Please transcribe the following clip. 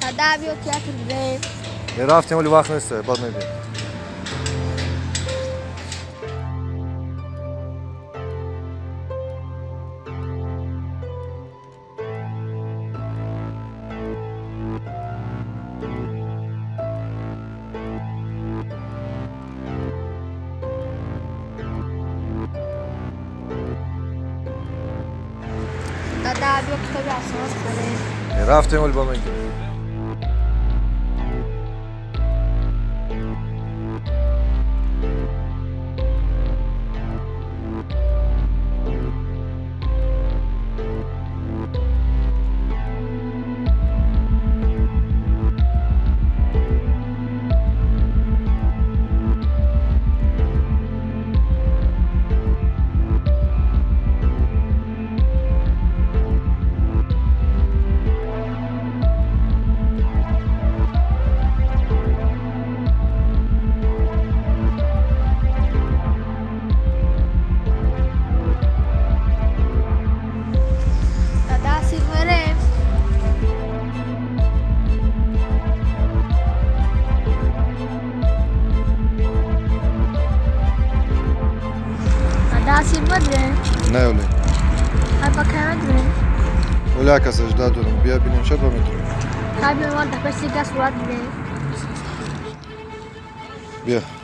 دادا بیا تئاتر بریم. رفتیم ولی وقت نیست بعد میبینیم. دادا بیا کتاب اساس بریم. رفتیم ولی بعد میبینیم. دادا سیر بریم. دادا سیر بریم. نه ولی. های با کمی بریم. ولی هکس اجدا دارم بیا بینیم شب بعد میتونیم. های بیا ما دفعه سیگار صورت بریم. بیا.